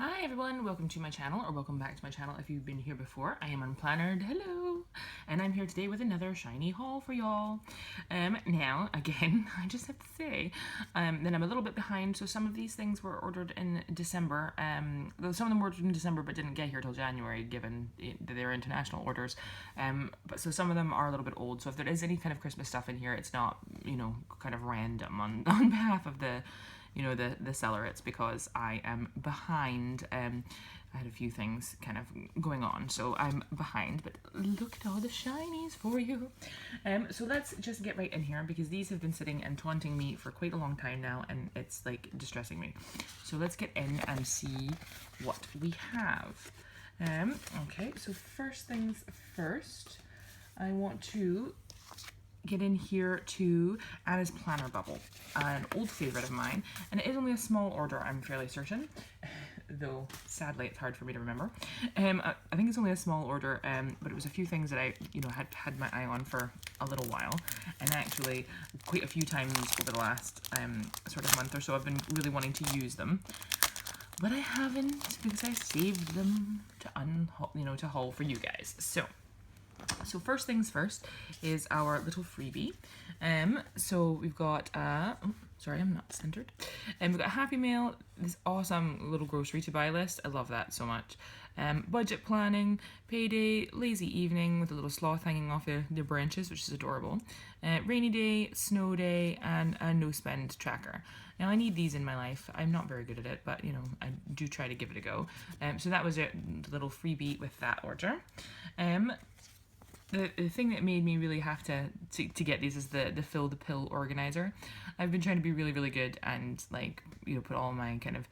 Hi everyone, welcome to my channel, or welcome back to my channel if you've been here before. I am Unplannered, hello! And I'm here today with another shiny haul for y'all. Now, again, I just have to say, that I'm a little bit behind, so some of these things were ordered in December. Though some of them were ordered in December but didn't get here till January, given that they're international orders. But so some of them are a little bit old, so if there is any kind of Christmas stuff in here, it's not, kind of random on behalf of the seller. It's because I am behind. I had a few things kind of going on, so I'm behind, but look at all the shinies for you. So let's just get right in here, because these have been sitting and taunting me for quite a long time now, and it's like distressing me. So let's get in and see what we have. Okay, so first things first, I want to get in here to Anna's Planner Bubble, an old favourite of mine, and it is only a small order, I'm fairly certain, though sadly it's hard for me to remember. I think it's only a small order, but it was a few things that I had my eye on for a little while, and actually quite a few times over the last sort of month or so I've been really wanting to use them, but I haven't, because I saved them to haul for you guys. So first things first is our little freebie. So we've got, sorry, I'm not centered. We've got Happy Mail, this awesome little grocery to buy list. I love that so much. Budget planning, payday, lazy evening with a little sloth hanging off the branches, which is adorable. Rainy day, snow day, and a no spend tracker. Now I need these in my life. I'm not very good at it, but I do try to give it a go. So that was a little freebie with that order. The thing that made me really have to get these is the Fill the Pill organizer. I've been trying to be really, really good and put all my kind of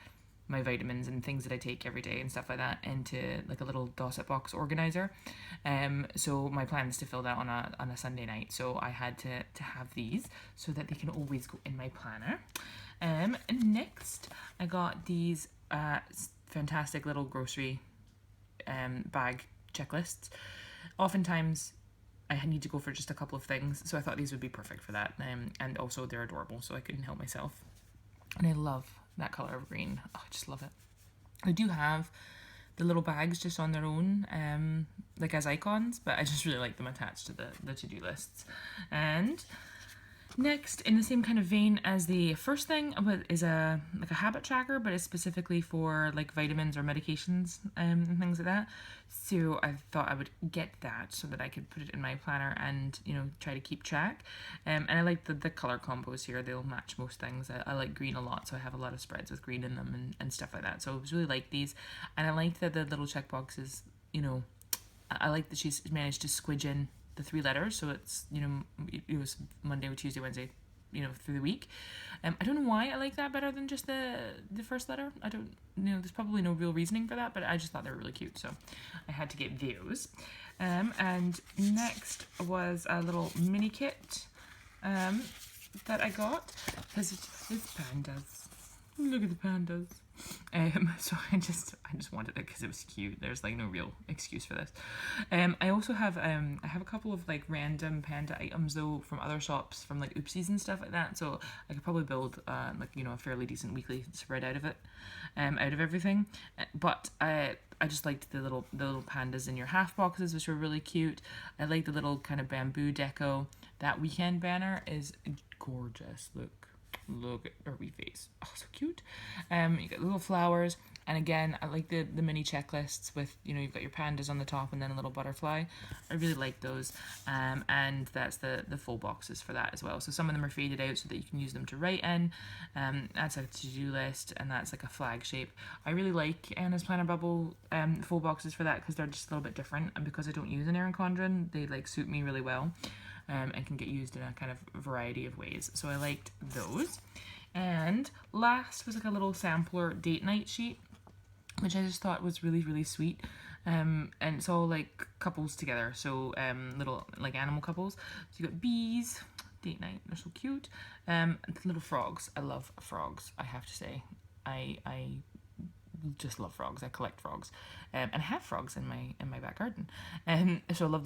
my vitamins and things that I take every day and stuff like that into like a little Dosset box organizer. So my plan is to fill that on a Sunday night. So I had to have these so that they can always go in my planner. And next I got these fantastic little grocery bag checklists. Oftentimes I need to go for just a couple of things, so I thought these would be perfect for that, and also they're adorable, so I couldn't help myself. And I love that color of green. Oh, I just love it. I do have the little bags just on their own, like as icons, but I just really like them attached to the to-do lists. And next, in the same kind of vein as the first thing, is a habit tracker, but it's specifically for like vitamins or medications and things like that. So I thought I would get that so that I could put it in my planner and try to keep track. And I like the color combos here; they'll match most things. I like green a lot, so I have a lot of spreads with green in them and stuff like that. So I was really like these, and I like that the little check boxes. I like that she's managed to squidge in the 3 letters, so it's it was Monday, Tuesday, Wednesday, through the week. I don't know why I like that better than just the first letter. I don't there's probably no real reasoning for that, but I just thought they were really cute, so I had to get those. And next was a little mini kit that I got, because it's pandas. Look at the pandas. So I just wanted it because it was cute. There's like no real excuse for this. I also have I have a couple of like random panda items though from other shops, from like Oopsies and stuff like that. So I could probably build a fairly decent weekly spread out of it, out of everything. But I just liked the little pandas in your half boxes, which were really cute. I like the little kind of bamboo deco. That weekend banner is gorgeous. Look at her wee face. Oh, so cute. You got little flowers, and again, I like the mini checklists with you've got your pandas on the top and then a little butterfly. I really like those, and that's the full boxes for that as well. So some of them are faded out so that you can use them to write in. That's a to-do list, and that's like a flag shape. I really like Anna's Planner Bubble full boxes for that, because they're just a little bit different, and because I don't use an Erin Condren, they like suit me really well. And can get used in a kind of variety of ways. So I liked those. And last was like a little sampler date night sheet, which I just thought was really, really sweet. And it's all like couples together, so little like animal couples. So you got bees, date night, they're so cute. And little frogs. I love frogs, I have to say. I just love frogs. I collect frogs, and I have frogs in my back garden, and so I love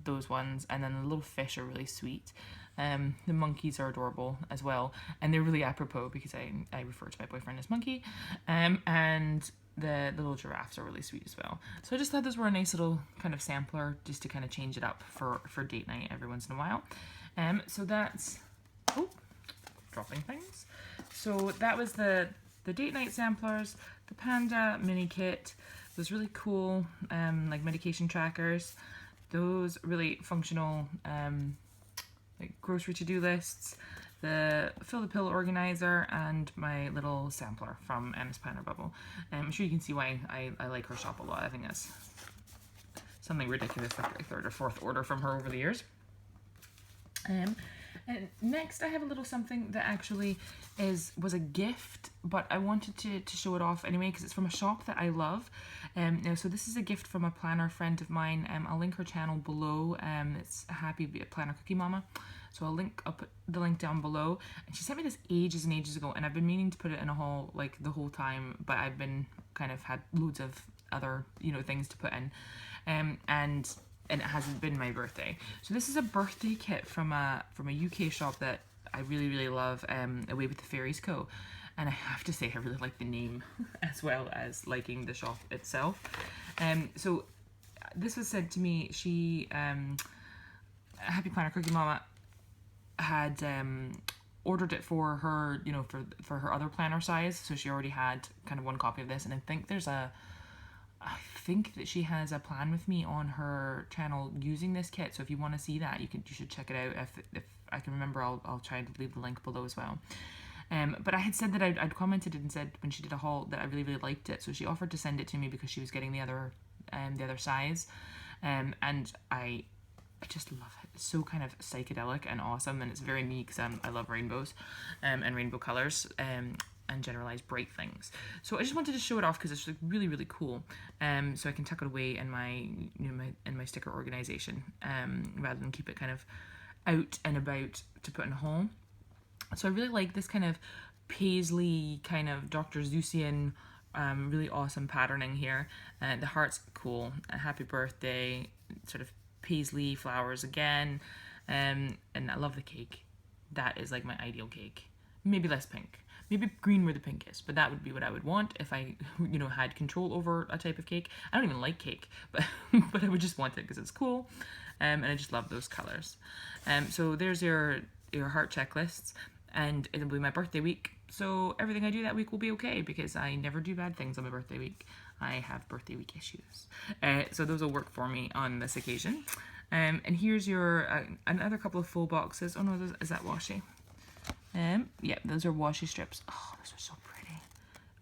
those ones. And then the little fish are really sweet. The monkeys are adorable as well, and they're really apropos because I refer to my boyfriend as Monkey, and the little giraffes are really sweet as well. So I just thought those were a nice little kind of sampler just to kind of change it up for date night every once in a while. So that's, oh, dropping things. So that was the date night samplers, the Panda mini kit, those really cool like medication trackers, those really functional like grocery to-do lists, the Fill the Pill organizer, and my little sampler from Ms. Planner Bubble. I'm sure you can see why I like her shop a lot. I think that's something ridiculous, like a third or fourth order from her over the years. And next I have a little something that actually was a gift, but I wanted to show it off anyway because it's from a shop that I love. Now, so this is a gift from a planner friend of mine. I'll link her channel below. It's Happy Planner Cookie Mama. So I'll put the link down below. And she sent me this ages and ages ago, and I've been meaning to put it in a haul like the whole time, but I've been kind of had loads of other, you know, things to put in. And it hasn't been my birthday. So this is a birthday kit from a UK shop that I really, really love, Away with the Fairies Co. And I have to say I really like the name as well as liking the shop itself. So this was sent to me. She, Happy Planner Cookie Mama, had ordered it for her, you know, for her other planner size. So she already had kind of one copy of this, and I think that she has a plan with me on her channel using this kit. So if you want to see that, you should check it out. If I can remember, I'll try to leave the link below as well. But I had said that I'd commented it and said when she did a haul that I really, really liked it. So she offered to send it to me because she was getting the other size. And I just love it. It's so kind of psychedelic and awesome, and it's very me because I love rainbows and rainbow colors and generalized bright things. So I just wanted to show it off because it's like really, really cool. So I can tuck it away in my sticker organization rather than keep it kind of out and about to put in a haul. So I really like this kind of paisley kind of Dr. Seussian really awesome patterning here. The heart's cool. A happy birthday, sort of paisley flowers again, and I love the cake. That is like my ideal cake. Maybe less pink, maybe green where the pink is, but that would be what I would want if I, you know, had control over a type of cake. I don't even like cake, but but I would just want it because it's cool, and I just love those colors. So there's your heart checklists, and it'll be my birthday week. So everything I do that week will be okay because I never do bad things on my birthday week. I have birthday week issues. So those will work for me on this occasion. And here's your another couple of full boxes. Oh no, is that washi? Yeah, those are washi strips. Oh, those are so pretty.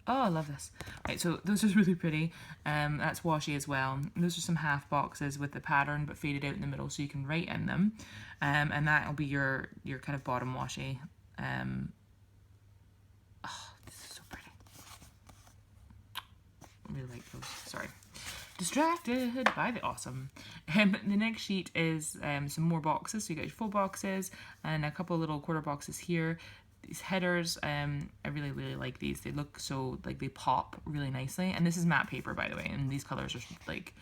Oh, I love this. Right, so those are really pretty. That's washi as well. Those are some half boxes with the pattern but faded out in the middle so you can write in them. And that'll be your kind of bottom washi. Oh, this is so pretty. I really like those. Sorry. Distracted by the awesome. The next sheet is some more boxes. So you got your full boxes and a couple of little quarter boxes here. These headers, I really, really like these. They look so, like, they pop really nicely. And this is matte paper, by the way. And these colors are, like,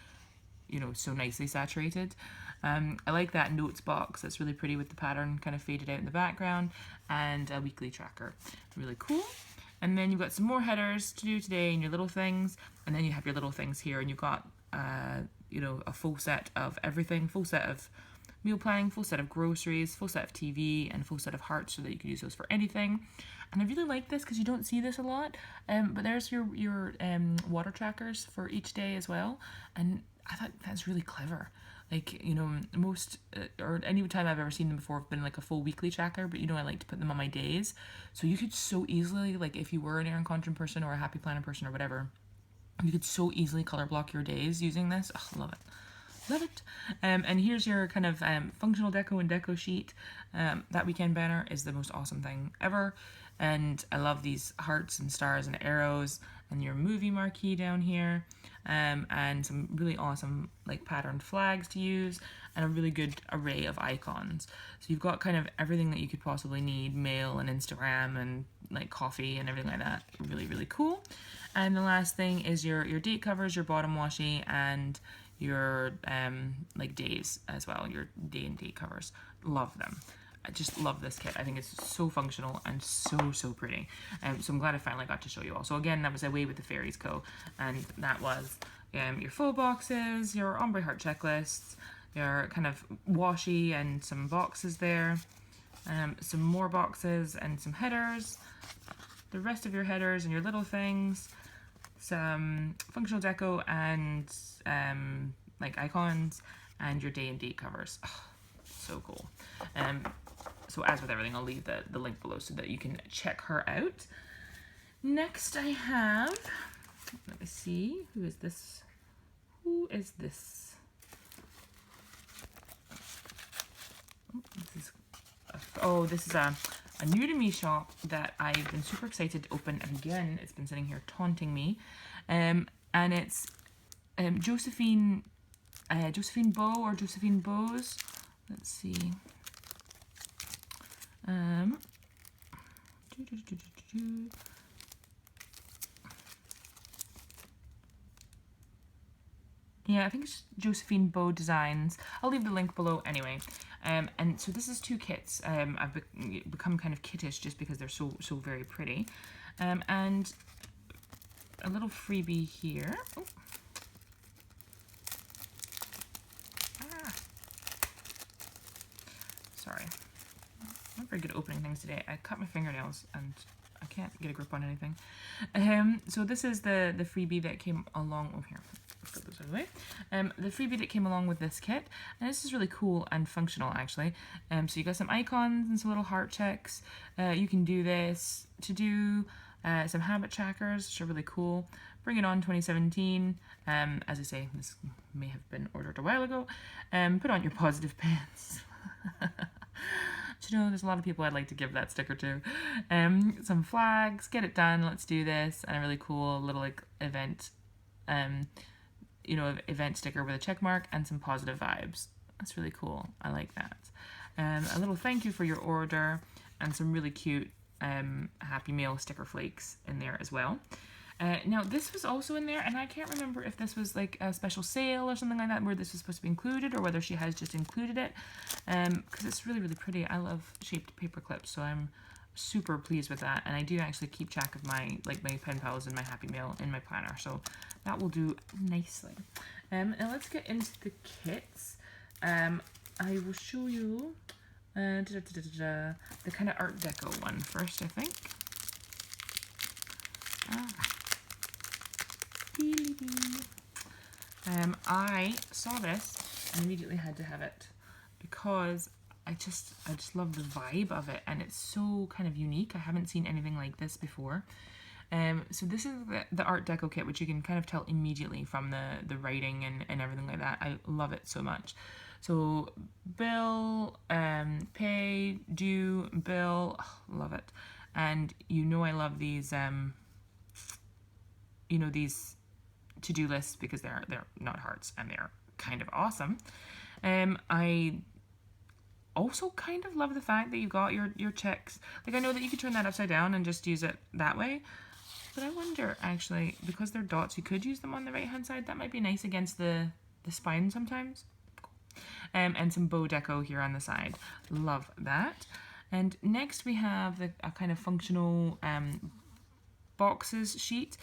you know, so nicely saturated. I like that notes box. That's really pretty with the pattern kind of faded out in the background. And a weekly tracker. Really cool. And then you've got some more headers to do today and your little things. And then you have your little things here. And you've got, you know, a full set of everything. Full set of meal planning, full set of groceries, full set of TV, and full set of hearts so that you can use those for anything. And I really like this because you don't see this a lot. But there's your water trackers for each day as well. And I thought that's really clever. Like, you know, most, or any time I've ever seen them before have been like a full weekly tracker, but you know, I like to put them on my days. So you could so easily, like if you were an Erin Condren person or a Happy Planner person or whatever, you could so easily color block your days using this. Oh, love it. Love it. And here's your kind of functional deco and deco sheet. That weekend banner is the most awesome thing ever. And I love these hearts and stars and arrows and your movie marquee down here. And some really awesome like patterned flags to use and a really good array of icons. So you've got kind of everything that you could possibly need, mail and Instagram and like coffee and everything like that. Really, really cool. And the last thing is your date covers, your bottom washi, and your like days as well, your day and date covers. Love them. I just love this kit. I think it's so functional and so pretty. So I'm glad I finally got to show you all. So again, that was Away with the Fairies Co. And that was your full boxes, your ombre heart checklists, your kind of washi and some boxes there, some more boxes and some headers, the rest of your headers and your little things, some functional deco and like icons, and your day and date covers. Oh, so cool. So as with everything, I'll leave the link below so that you can check her out. Next I have, let me see, who is this? Who is this? This is a new to me shop that I've been super excited to open. And again, it's been sitting here taunting me. And it's Josephine Bow or Josephine Bows. Let's see. Yeah, I think it's Josephine Bow Designs. I'll leave the link below anyway. And so this is 2 kits. I've become kind of kittish just because they're so very pretty. And a little freebie here. Oh. Sorry. I'm not very good at opening things today. I cut my fingernails and I can't get a grip on anything. So this is the freebie that came along. Oh, here. Let's get this out of the way. The freebie that came along with this kit, and this is really cool and functional actually. So you got some icons and some little heart checks. You can do this to do some habit trackers, which are really cool. Bring It On 2017. As I say, this may have been ordered a while ago. Put on your positive pants. Do you know, there's a lot of people I'd like to give that sticker to. Some flags, get it done, let's do this, and a really cool little like event, event sticker with a check mark and some positive vibes. That's really cool. I like that. A little thank you for your order and some really cute Happy Meal sticker flakes in there as well. Now this was also in there, and I can't remember if this was like a special sale or something like that where this was supposed to be included, or whether she has just included it, because it's really pretty. I love shaped paper clips, so I'm super pleased with that, and I do actually keep track of my pen pals and my Happy Meal in my planner, so that will do nicely. Now let's get into the kits. I will show you the kind of Art Deco one first, I think. I saw this and immediately had to have it because I just love the vibe of it, and it's so kind of unique. I haven't seen anything like this before. So this is the Art Deco kit, which you can kind of tell immediately from the writing and everything like that. I love it so much. So bill, pay, due, bill, love it. And I love these these to-do lists because they're not hearts and they're kind of awesome. I also kind of love the fact that you've got your checks. Like, I know that you could turn that upside down and just use it that way, but I wonder actually, because they're dots, you could use them on the right hand side. That might be nice against the spine sometimes. Cool. And some bow deco here on the side. Love that. And next we have a kind of functional boxes sheet.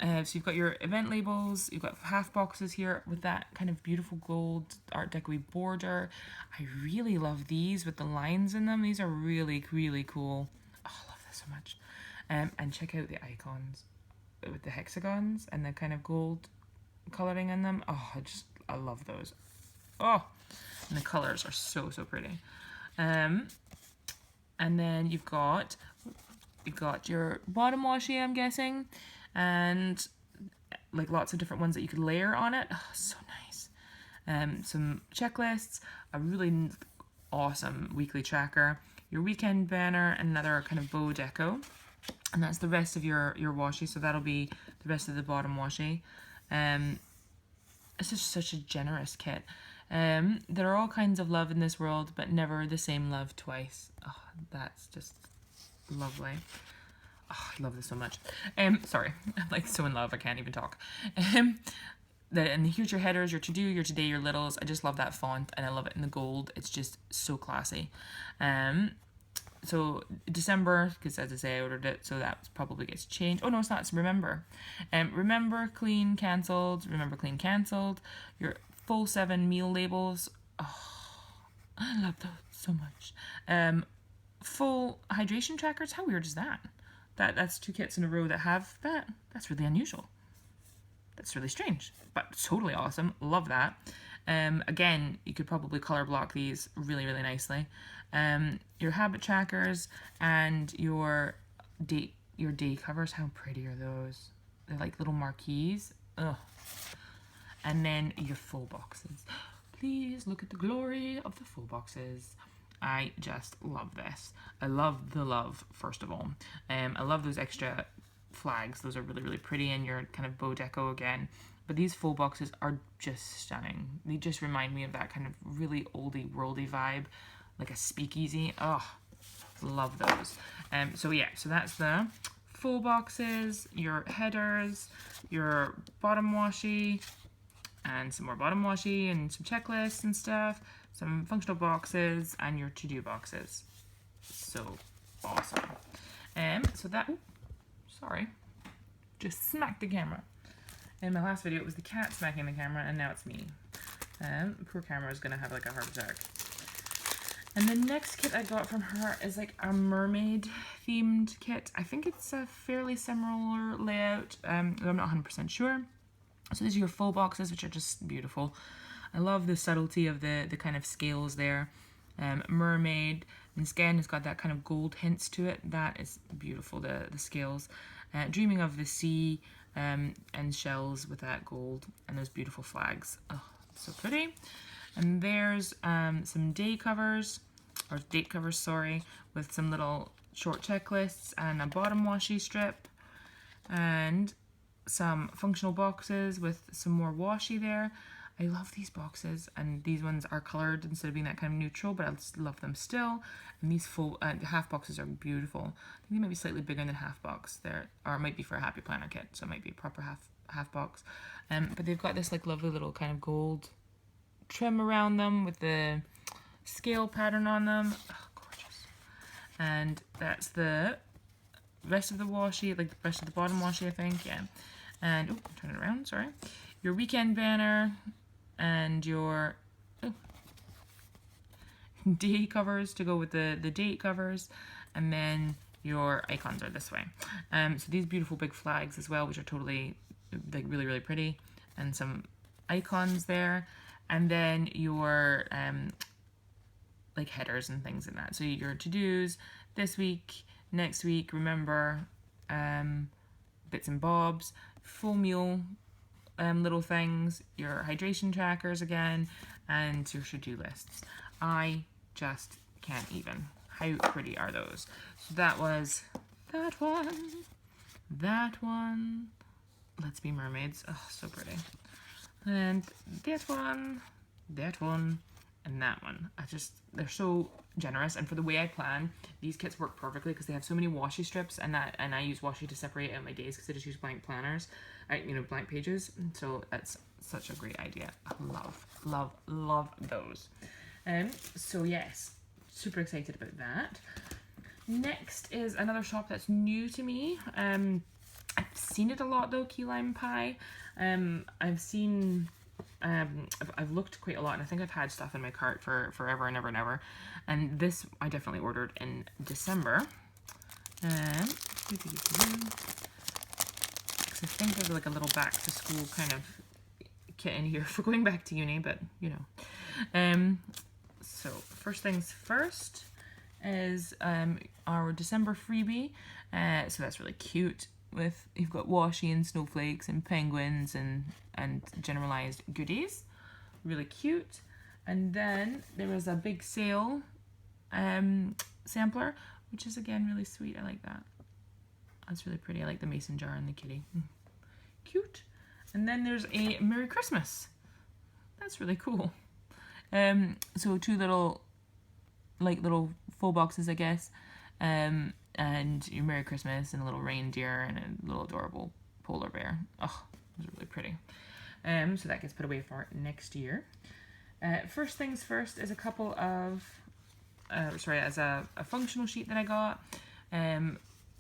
So you've got your event labels, you've got half boxes here with that kind of beautiful gold Art Deco border. I really love these with the lines in them. These are really cool. Oh, I love this so much. And check out the icons with the hexagons and the kind of gold coloring in them. Oh, I love those. Oh, and the colors are so pretty. And then you've got your bottom washi, I'm guessing, and like lots of different ones that you could layer on it. Oh, so nice. Some checklists, a really awesome weekly tracker, your weekend banner, and another kind of bow deco. And that's the rest of your washi, so that'll be the rest of the bottom washi. It's just such a generous kit. There are all kinds of love in this world, but never the same love twice. Oh, that's just lovely. Oh, I love this so much. Sorry, I'm like so in love I can't even talk. and here's your headers, your to-do, your today, your littles. I just love that font, and I love it in the gold. It's just so classy. So December, because as I say, I ordered it, so that probably gets changed. Oh no, it's not. It's remember. Remember, clean, cancelled. Remember, clean, cancelled. Your full 7 meal labels. Oh, I love those so much. Full hydration trackers. How weird is that? That's 2 kits in a row that have that. That's really unusual. That's really strange, but totally awesome. Love that. Again, you could probably color block these really, really nicely. Your habit trackers and your day covers. How pretty are those? They're like little marquees. Ugh. And then your full boxes. Please look at the glory of the full boxes. I just love this. I love the love, first of all. I love those extra flags. Those are really, really pretty, and your kind of bow deco again. But these full boxes are just stunning. They just remind me of that kind of really oldie worldy vibe, like a speakeasy. Oh, love those. So that's the full boxes, your headers, your bottom washi, and some more bottom washi, and some checklists and stuff, some functional boxes, and your to-do boxes. So awesome. So that, sorry, just smacked the camera. In my last video, it was the cat smacking the camera, and now it's me. Poor camera is gonna have like a heart attack. And the next kit I got from her is like a mermaid themed kit. I think it's a fairly similar layout. I'm not 100% sure. So these are your full boxes, which are just beautiful. I love the subtlety of the kind of scales there. Mermaid, and again, it's got that kind of gold hints to it. That is beautiful, the scales. Dreaming of the sea, and shells with that gold, and those beautiful flags. Oh, so pretty. And there's some day covers, or date covers, sorry, with some little short checklists and a bottom washi strip, and some functional boxes with some more washi there. I love these boxes, and these ones are colored instead of being that kind of neutral, but I love them still. And these full half boxes are beautiful. I think they might be slightly bigger than half box there, or it might be for a happy planner kit, so it might be a proper half box. But they've got this like lovely little kind of gold trim around them with the scale pattern on them. Oh, gorgeous. And that's the rest of the washi, like the rest of the bottom washi, I think, yeah. And, oh, turn it around, sorry. Your weekend banner and your day covers to go with the date covers, and then your icons are this way. So these beautiful big flags as well, which are totally like really, really pretty, and some icons there, and then your like headers and things like that. So your to-dos this week, next week, remember, bits and bobs, full meal little things, your hydration trackers again, and your to-do lists. I just can't even. How pretty are those? So that was that one. Let's Be Mermaids. Oh, so pretty. And that one, and that one. They're so generous, and for the way I plan, these kits work perfectly because they have so many washi strips, and I use washi to separate out my days because I just use blank planners, blank pages. So that's such a great idea. I love those. So yes, super excited about that. Next is another shop that's new to me. I've seen it a lot though, Key Lime Pie. I've looked quite a lot, and I think I've had stuff in my cart for forever and ever and ever. And this I definitely ordered in December. Because I think there's like a little back to school kind of kit in here for going back to uni, but you know. So first things first is our December freebie. So that's really cute. You've got washi and snowflakes and penguins and generalized goodies. Really cute. And then there was a big sale sampler, which is again really sweet. I like that. That's really pretty. I like the mason jar and the kitty. Cute. And then there's a Merry Christmas. That's really cool. So two little full boxes, I guess. And your Merry Christmas and a little reindeer and a little adorable polar bear. Oh, it was really pretty. So that gets put away for next year. First things first is a couple of, as a functional sheet that I got,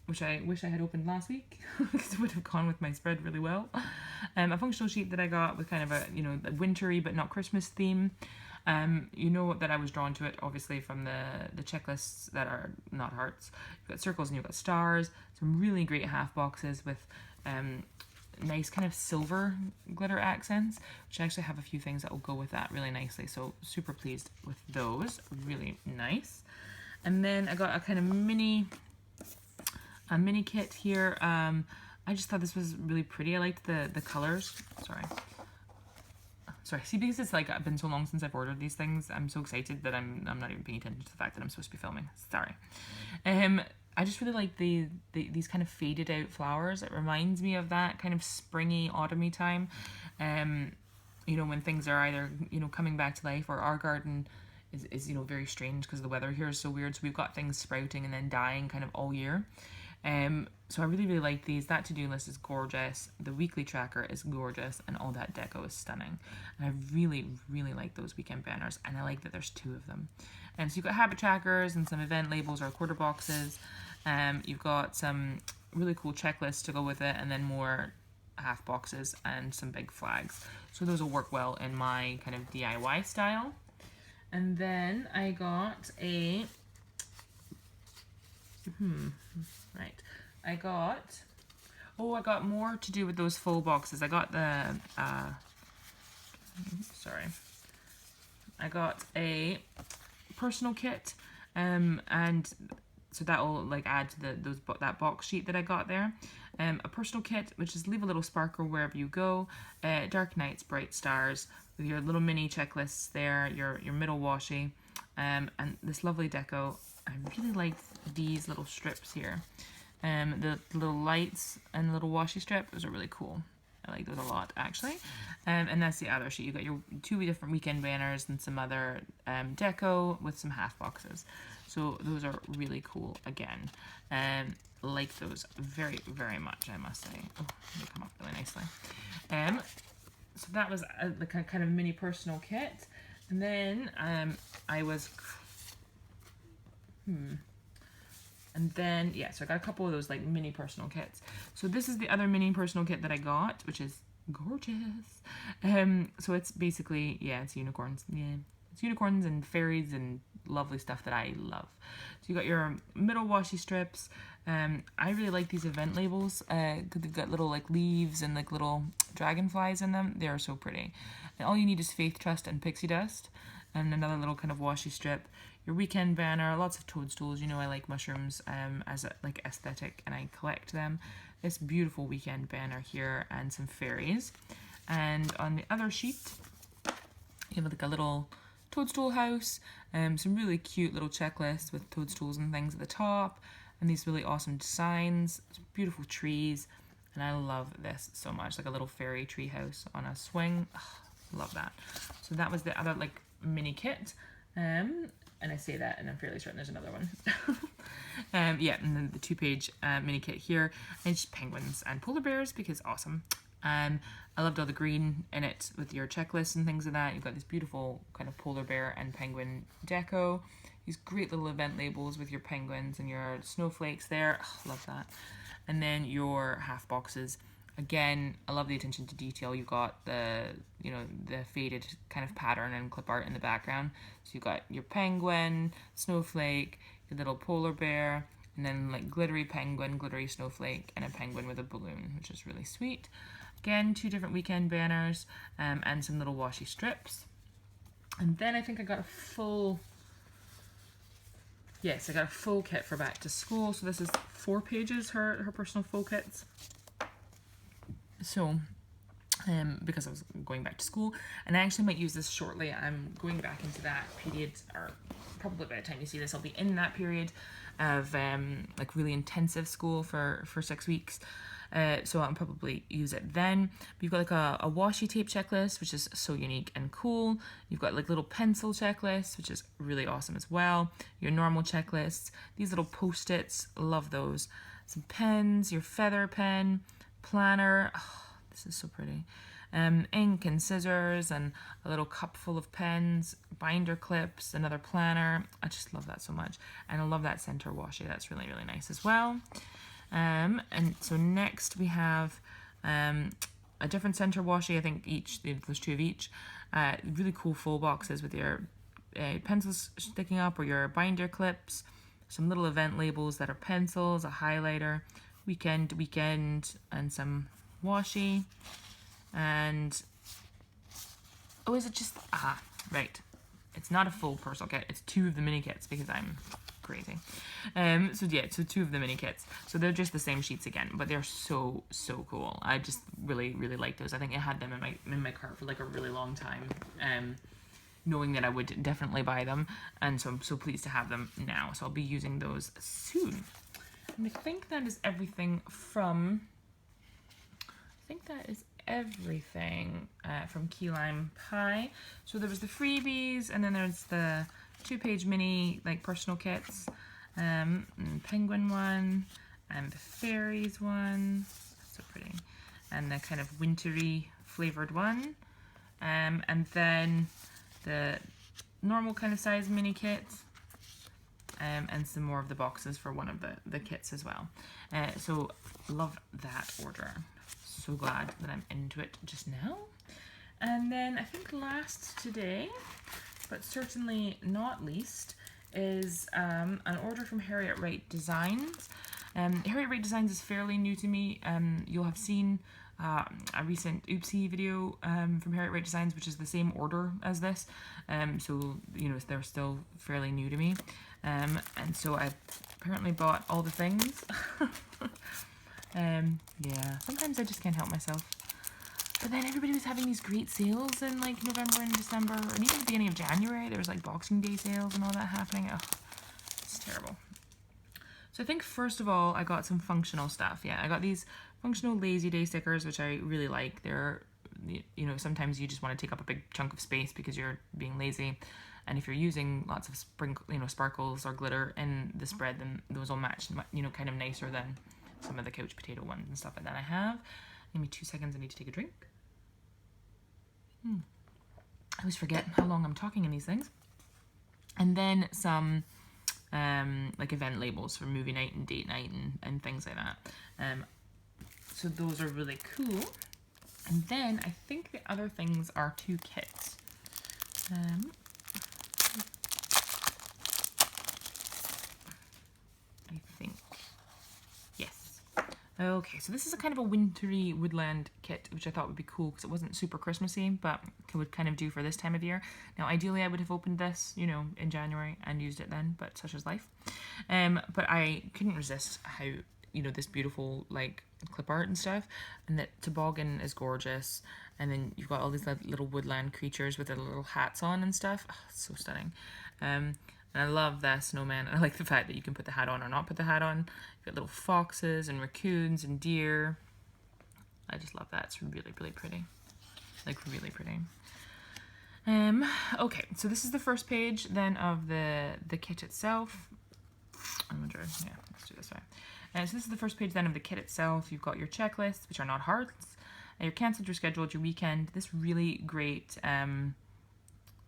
which I wish I had opened last week because it would have gone with my spread really well. A functional sheet that I got with kind of a, a wintry but not Christmas theme. You know that I was drawn to it obviously from the checklists that are not hearts. You've got circles and you've got stars, some really great half boxes with nice kind of silver glitter accents, which I actually have a few things that will go with that really nicely, so super pleased with those, really nice. And then I got a kind of mini kit here. I just thought this was really pretty. I liked the colors. Sorry, see, because it's like been so long since I've ordered these things, I'm so excited that I'm not even paying attention to the fact that I'm supposed to be filming. Sorry. I just really like these kind of faded out flowers. It reminds me of that kind of springy, autumny time. When things are either, coming back to life, or our garden is very strange because the weather here is so weird. So we've got things sprouting and then dying kind of all year. So I really, really like these. That to-do list is gorgeous. The weekly tracker is gorgeous, and all that deco is stunning. And I really, really like those weekend banners, and I like that there's 2 of them. And so you've got habit trackers and some event labels or quarter boxes. You've got some really cool checklists to go with it, and then more half boxes and some big flags. So those will work well in my kind of DIY style. And then I got a... I got more to do with those full boxes. I got the, I got a personal kit, and so that will like add to that box sheet that I got there. A personal kit, which is leave a little sparkle wherever you go, dark nights, bright stars, with your little mini checklists there, your middle washi, and this lovely deco. I really like these little strips here. The little lights and little washi strip, those are really cool. I like those a lot, actually. And that's the other sheet. You've got your 2 different weekend banners and some other deco with some half boxes. So those are really cool again. Like those very, very much, I must say. Oh, they come up really nicely. So that was the kind of mini personal kit. And then I was... And then, so I got a couple of those like mini personal kits. So this is the other mini personal kit that I got, which is gorgeous. So it's basically, it's unicorns. Yeah, it's unicorns and fairies and lovely stuff that I love. So you got your middle washi strips. I really like these event labels because they've got little like leaves and like little dragonflies in them. They are so pretty. And all you need is faith, trust, and pixie dust. And another little kind of washi strip. Your weekend banner, lots of toadstools. I like mushrooms as a like aesthetic, and I collect them. This beautiful weekend banner here, and some fairies. And on the other sheet, you have like a little toadstool house, some really cute little checklists with toadstools and things at the top, and these really awesome designs, beautiful trees, and I love this so much, like a little fairy tree house on a swing. Love that. So that was the other like mini kit. And I say that, and I'm fairly certain there's another one. And then the 2-page mini kit here, and just penguins and polar bears because awesome. I loved all the green in it with your checklist and things like that. You've got this beautiful kind of polar bear and penguin deco. These great little event labels with your penguins and your snowflakes there. Love that. And then your half boxes. Again, I love the attention to detail. You've got the faded kind of pattern and clip art in the background. So you've got your penguin, snowflake, your little polar bear, and then like glittery penguin, glittery snowflake, and a penguin with a balloon, which is really sweet. Again, 2 different weekend banners, and some little washi strips. And then I think I got a full... Yes, I got a full kit for back to school. So this is 4 pages, her personal full kits. So, because I was going back to school, and I actually might use this shortly. I'm going back into that period, or probably by the time you see this, I'll be in that period of like really intensive school for 6 weeks. So I'll probably use it then. But you've got like a washi tape checklist, which is so unique and cool. You've got like little pencil checklists, which is really awesome as well. Your normal checklists, these little post-its, love those. Some pens, your feather pen, planner. This is so pretty. Ink and scissors and a little cup full of pens, binder clips, another planner. I just love that so much. And I love that center washi. That's really, really nice as well. And so next we have a different center washi. I think there's 2 of each. Really cool full boxes with your pencils sticking up or your binder clips. Some little event labels that are pencils, a highlighter, weekend, and some washi. And oh, is it just right? It's not a full personal kit. It's 2 of the mini kits because I'm crazy. So 2 of the mini kits. So they're just the same sheets again, but they're so cool. I just really like those. I think I had them in my cart for like a really long time. Knowing that I would definitely buy them, and so I'm so pleased to have them now. So I'll be using those soon. And I think that is everything from. From Key Lime Pie. So there was the freebies, and then there's the 2-page mini like personal kits, and penguin one, and the fairies one. That's so pretty, and the kind of wintry flavored one, and then the normal kind of size mini kit, and some more of the boxes for one of the kits as well. So love that order. So glad that I'm into it just now. And then I think last today, but certainly not least, is an order from Harriet Wright Designs. Harriet Wright Designs is fairly new to me. You'll have seen a recent Oopsie video from Harriet Wright Designs, which is the same order as this. So, they're still fairly new to me. And so I apparently bought all the things. Yeah, sometimes I just can't help myself. But then everybody was having these great sales in like November and December, and even at the beginning of January, there was like Boxing Day sales and all that happening. Ugh, it's terrible. So I think first of all, I got some functional stuff. Yeah, I got these functional Lazy Day stickers, which I really like. They're, sometimes you just want to take up a big chunk of space because you're being lazy. And if you're using lots of sparkles or glitter in the spread, then those will match, kind of nicer than some of the couch potato ones and stuff like that I have. Give me 2 seconds, I need to take a drink. I always forget how long I'm talking in these things. And then some like event labels for movie night and date night and things like that. So those are really cool. And then I think the other things are 2 kits. I think. Yes. Okay, so this is a kind of a wintry woodland kit, which I thought would be cool because it wasn't super Christmassy, but would kind of do for this time of year. Now, ideally, I would have opened this, in January and used it then, but such is life. But I couldn't resist how, this beautiful, like, clip art and stuff, and that toboggan is gorgeous, and then you've got all these little woodland creatures with their little hats on and stuff. Oh, it's so stunning. And I love that snowman. I like the fact that you can put the hat on or not put the hat on. You've got little foxes and raccoons and deer. I just love that. It's really, really pretty. Like, really pretty. Okay, so this is the first page then of the kit itself. I wonder, yeah, let's do this way. So this is the first page then of the kit itself. You've got your checklists, which are not hearts. Your cancelled, your scheduled, your weekend. This really great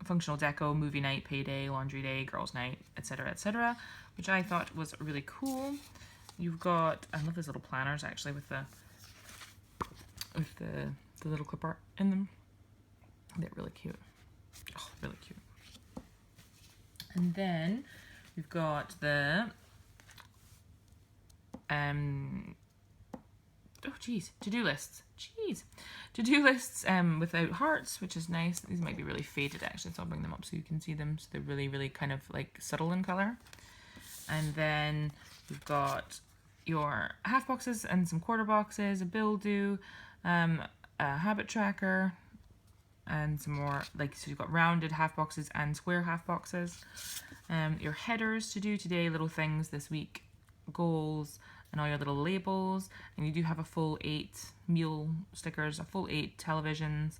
functional deco, movie night, payday, laundry day, girls night, etc., which I thought was really cool. You've got, I love these little planners actually with the little clip art in them. They're really cute. Oh, really cute. And then we've got the to-do lists. To-do lists without hearts, which is nice. These might be really faded actually, so I'll bring them up so you can see them. So they're really, really kind of like subtle in color. And then we've got your half boxes and some quarter boxes, a bill due, a habit tracker, and some more, so you've got rounded half boxes and square half boxes. Your headers to do today, little things this week, goals, and all your little labels. And you do have a full 8 meal stickers, a full 8 televisions,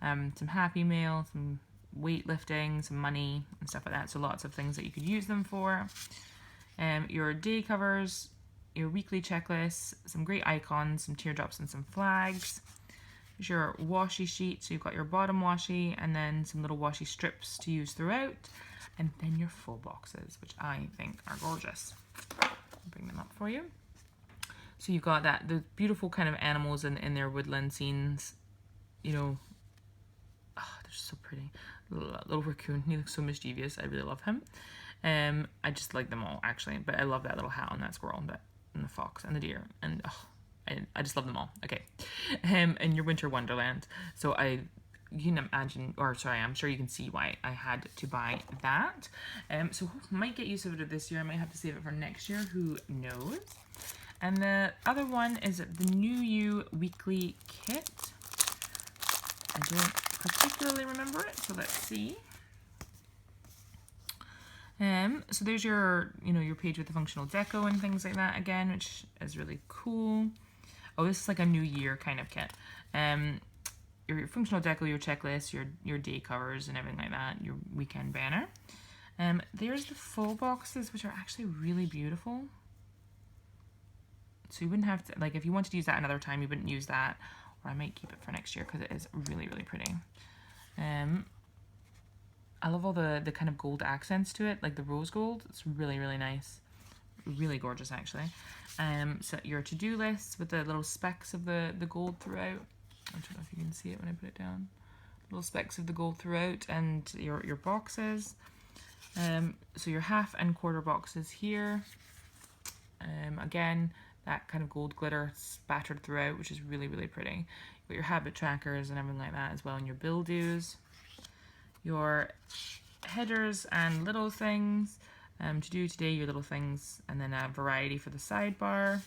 some Happy Mail, some weightlifting, some money, and stuff like that. So lots of things that you could use them for. Your day covers, your weekly checklists, some great icons, some teardrops, and some flags. Here's your washi sheet. So you've got your bottom washi and then some little washi strips to use throughout. And then your full boxes, which I think are gorgeous. I'll bring them up for you. So you've got the beautiful kind of animals in their woodland scenes. You know, oh, they're just so pretty. Little raccoon, he looks so mischievous. I really love him. I just like them all actually, but I love that little hat on that squirrel, and the fox and the deer, and I just love them all. Okay, and your winter wonderland. So you can imagine, or sorry, I'm sure you can see why I had to buy that. So might get use of it this year. I might have to save it for next year. Who knows? And the other one is the New You weekly kit. I don't particularly remember it, so let's see. So there's your, your page with the functional deco and things like that again, which is really cool. Oh, this is like a New Year kind of kit. Your functional deco, your checklist, your day covers and everything like that, your weekend banner. There's the full boxes, which are actually really beautiful. So you wouldn't have to, like, if you wanted to use that another time, you wouldn't use that. Or I might keep it for next year because it is really, really pretty. I love all the kind of gold accents to it, like the rose gold. It's really, really nice. Really gorgeous, actually. So your to-do lists with the little specks of the gold throughout. I don't know if you can see it when I put it down. Little specks of the gold throughout, and your boxes. So your half and quarter boxes here. Again, that kind of gold glitter spattered throughout, which is really, really pretty. You've got your habit trackers and everything like that as well, and your bill dues. Your headers and little things. To do today, your little things, and then a variety for the sidebar.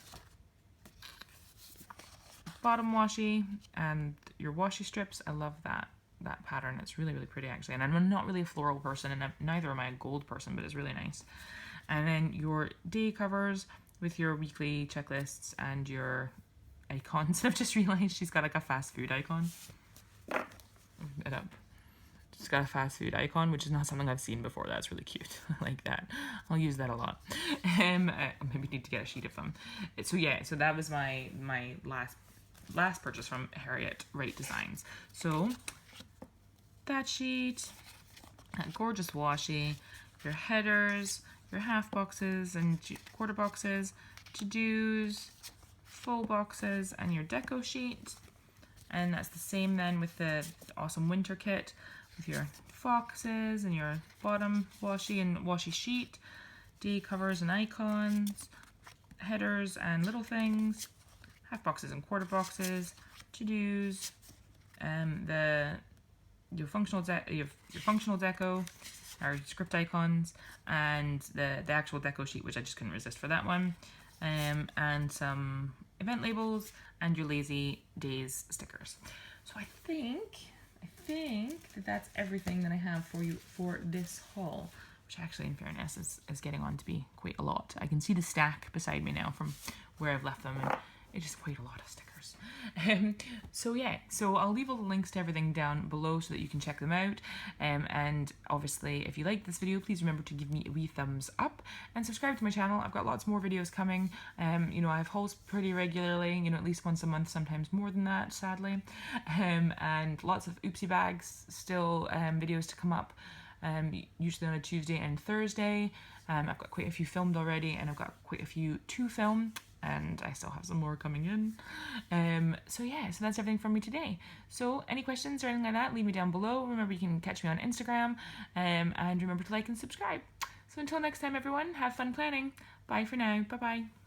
Bottom washi and your washi strips. I love that pattern. It's really, really pretty actually. And I'm not really a floral person, and neither am I a gold person, but it's really nice. And then your day covers with your weekly checklists and your icons. I've just realized she's got like a fast food icon. She's got a fast food icon, which is not something I've seen before. That's really cute. I like that. I'll use that a lot. Maybe need to get a sheet of them. So yeah, so that was my last purchase from Harriet Wright Designs. So that sheet, that gorgeous washi, your headers, your half boxes and quarter boxes, to-dos, full boxes, and your deco sheet. And that's the same then with the awesome winter kit with your foxes and your bottom washi and washi sheet, day covers and icons, headers and little things, half boxes and quarter boxes, to-dos, your functional deco, our script icons, and the actual deco sheet, which I just couldn't resist for that one, and some event labels and your lazy days stickers. So I think that that's everything that I have for you for this haul, which actually in fairness is getting on to be quite a lot. I can see the stack beside me now from where I've left them, and it's just quite a lot of stickers. So yeah, so I'll leave all the links to everything down below so that you can check them out. And obviously, if you like this video, please remember to give me a wee thumbs up and subscribe to my channel. I've got lots more videos coming. I have hauls pretty regularly, at least once a month, sometimes more than that, sadly. And lots of oopsie bags, still videos to come up. Usually on a Tuesday and Thursday. I've got quite a few filmed already, and I've got quite a few to film, and I still have some more coming in. So yeah, so that's everything from me today. So any questions or anything like that, leave me down below. Remember, you can catch me on Instagram, and remember to like and subscribe. So until next time, everyone, have fun planning. Bye for now. Bye bye.